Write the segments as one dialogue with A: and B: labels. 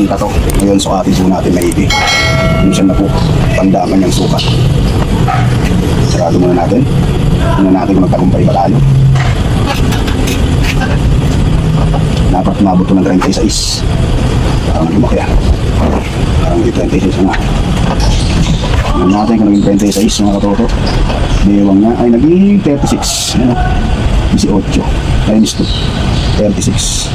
A: 30 to. Ngayon sukatin po natin maigi. Kung siya na po, tandaan niyang sukat. Sarado muna natin. Tingnan natin kung magtagumpay ba tayo. Dapat umabot ito ng 36. Parang lumaki ah. Parang 36 na. Tingnan natin kung naging 26 mga katoto. Bewang niya ay naging 36. Ano? 18 times 2. 36.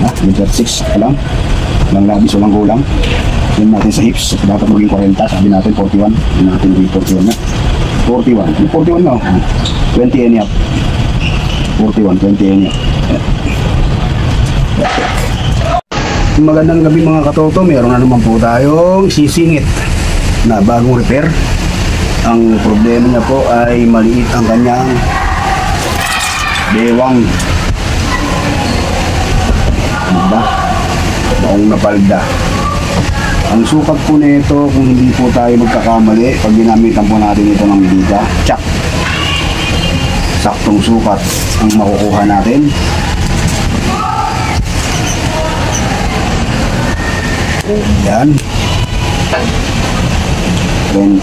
A: Ah, yung 36 pa lang. Walang labis, walang kulang. Tingnan natin sa hips. Dapat maging 40. Sabi natin 41. Tingnan natin maging 41 na. 41. Yung 41 na. 20 and up. 41, 20 and up. Magandang gabi mga katoto. Meron na naman po tayong sisingit na bagong repair. Ang problema niya po ay maliit ang kanyang bewang. Diba? Noong napalda. Ang sukat po nito, kung hindi po tayo magkakamali, pag ginamitan po natin ito ng medida, tsak, saktong sukat ang makukuha natin. Yan 30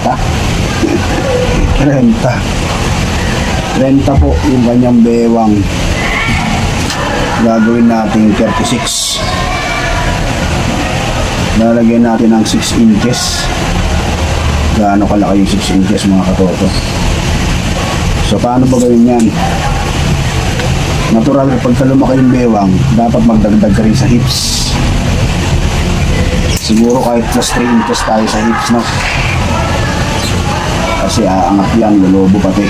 A: po yung kanyang bewang. Gagawin natin 36. Lalagyan natin ng 6 inches. Gaano kalaki yung 6 inches mga katoto. So paano ba gawin yan? Natural, pagka lumaki yung bewang, dapat magdagdag ka rin sa hips. Siguro kahit plus 3 inches tayo sa hips, no? Kasi aangat yan, lolobo pati.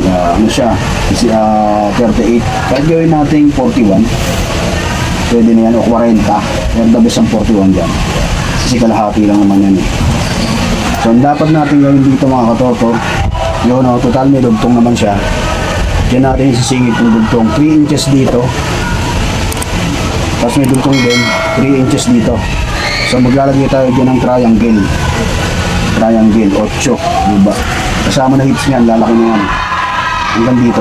A: Ano siya? Kasi 38. Kahit gawin natin 41, pwede na yan, o 40. Pero the best ang 41 dyan. Kasi kalahati lang naman yan eh. So ang dapat natin gawin dito mga katoto, yun o, total may dugtong naman siya. Diyan natin sisingit yung dugtong 3 inches dito. Tapos may dugtong din 3 inches dito. So maglalagay tayo dyan ng triangle. Triangle 8, diba? Kasama na hips niyan, lalaki na yan hanggang dito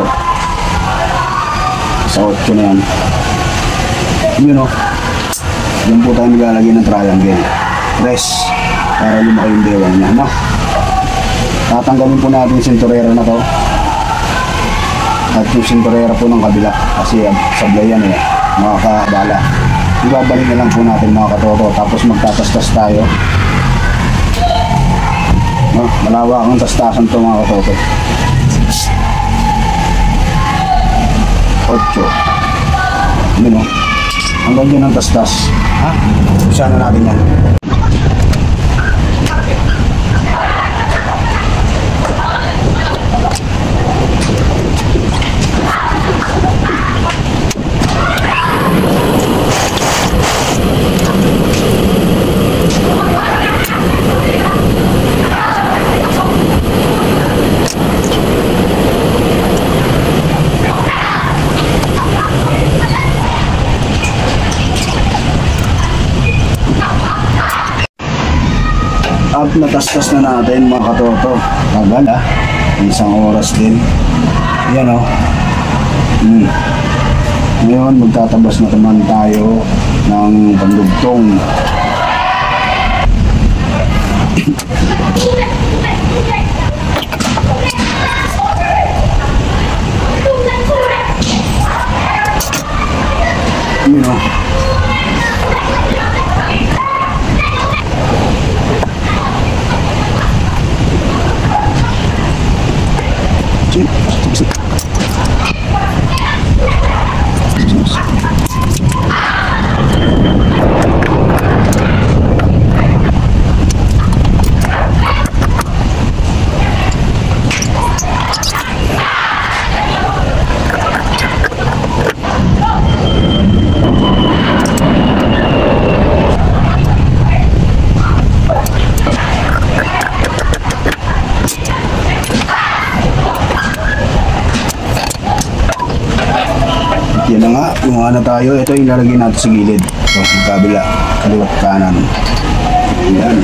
A: sa 8 na yan. Yun o, dyan po tayo maglalagay ng triangle. Rest para lumaki yung bewang niya, no? Tatanggalin po natin yung sinturera na to at yung sinturera po ng kabila kasi sablay yan eh, makakabala. Ibabalik na lang po natin mga katoto, tapos magtatastas tayo, no? Malawak ang tastasan to mga katoto. 8 yun o, hanggang dyan ang tastas. Ha? Usahan na natin yan. At natastas na natin mga katoto. Tagal ha, isang oras din. Yan o. Ngayon magtatabas na naman tayo ng pandugtong. Yun o. Yan na nga, gumawa na tayo. Ito yung lalagay natin sa gilid. So, kabila, kaliwat kanan. Ayan.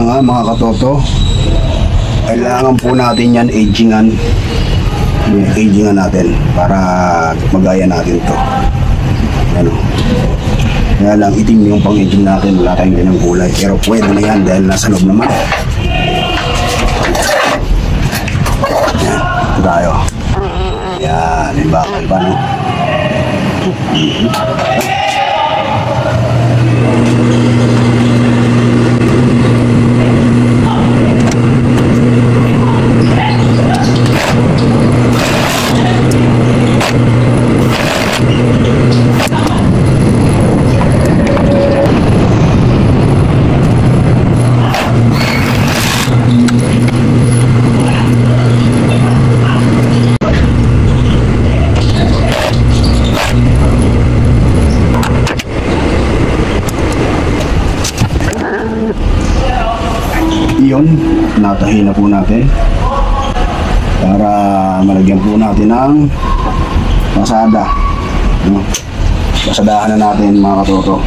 A: nga mga katoto, kailangan po natin yan agingan. Agingan natin para magaya natin to. Ano? Kaya lang itim yung pang-aging natin, wala tayong ganyang kulay. Pero pwede na yan dahil nasa loob naman. Yan, ito tayo. Yan, yung bakal pa, no? Yun, natahin na po natin para malagyan po natin ng pasada. Pasadahan na natin mga katoto.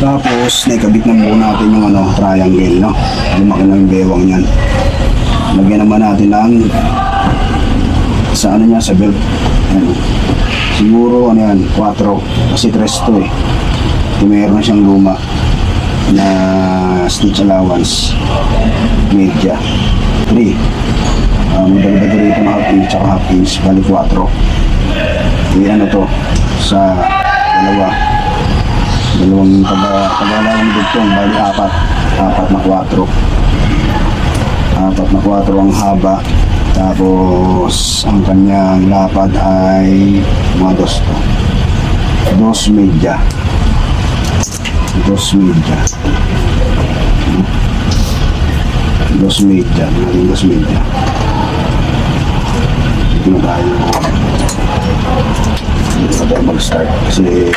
A: Tapos, naikabit na po natin yung triangle, no? Lumaki na yung bewang niyan. Lagyan naman natin ng sa niya, sa belt. Ano? Siguro, 4. Kasi 3 to eh. Kung meron na siyang luma na stitch allowance. Media. 3. Madagdag rito ng half inch tsaka half inch. Bali 4. Ano to? Sa dalawang tagalawang dugtong, bali 4 na 4 ang haba, tapos ang kanyang lapad ay mga 2 media dito na tayo mag-start kasi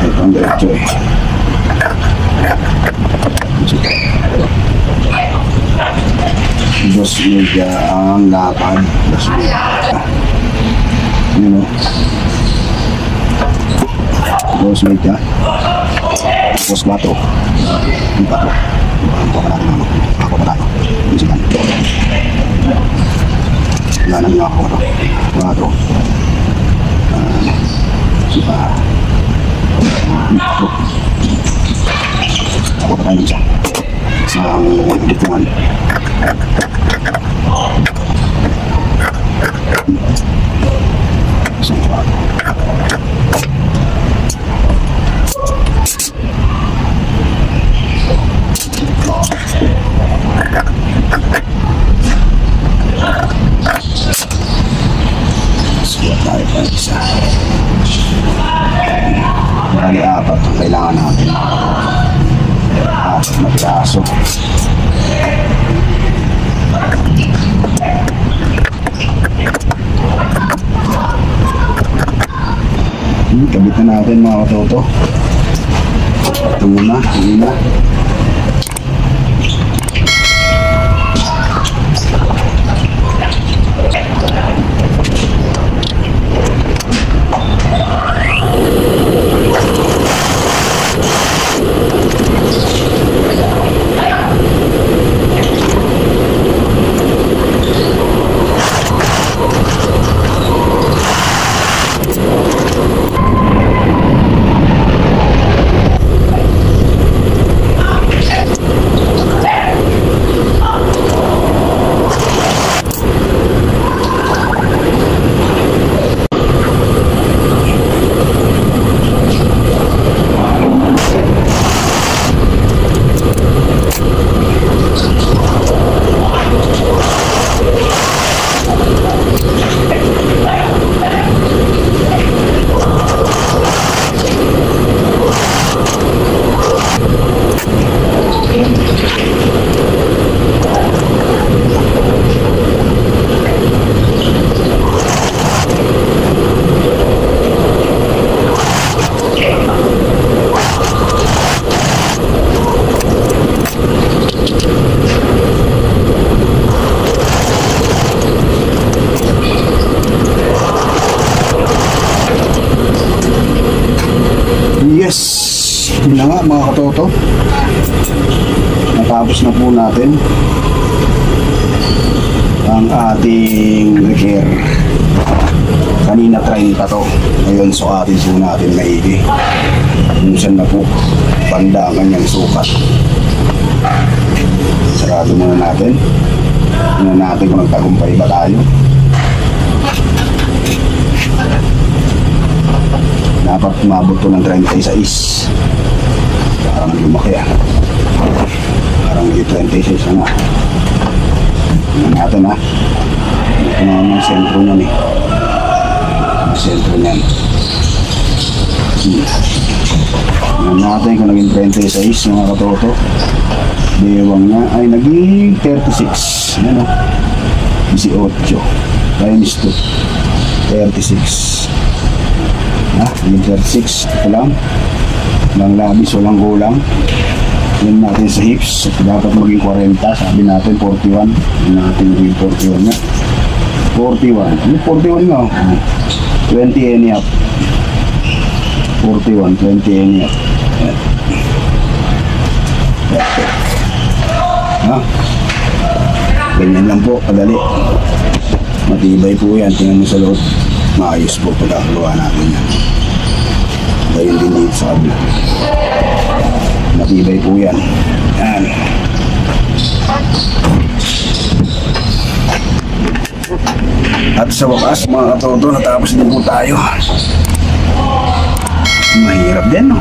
A: ito ang diretso eh. Dos media ang lapad. Dos media. Ano? Dos media. Tapos 4. Yung 4. Ako pa natin ano. Ako pa tayo. Isipan. Wala na niya ako. 4. Sipa. Ako pa tayo siya sa dituan. Suot tayo pa isa. Bali 4 ang kailangan natin. 4 na piraso. Kabit na natin mga katoto. Ito muna. nga mga katoto, natapos na po natin ang ating repair. Kanina 30 to, ngayon sukatin po natin maigi kung saan na po banda ang kanyang sukat. Sarado muna natin, tingnan natin kung nagtagumpay ba tayo. Dapat umabot to ng 36. Parang lumaki ah. Parang may 26 na nga. Tingnan natin ah. Ito naman ang sentro niyan eh. Ang sentro niyan. Tingnan natin kung naging 26 mga katoto. Bewang niya ay naging 36. Yan o. 18 times 2. 36. Naging 36. Ito lang. Walang labis, walang kulang. Yan natin sa hips. Dapat maging 40. Sabi natin 41. Yan natin maging 41 nga. 41. Yung 41 nga. 20 any up. 41, 20 any up. Yan. Ganyan lang po, kadali. Matibay po yan. Tingnan mo sa loob. Maayos po pagkakagawa natin yan. Gayun din dito sa kabila. Matibay po yan. Yan. At sa wakas mga katoto, natapos din po tayo. Mahirap din no?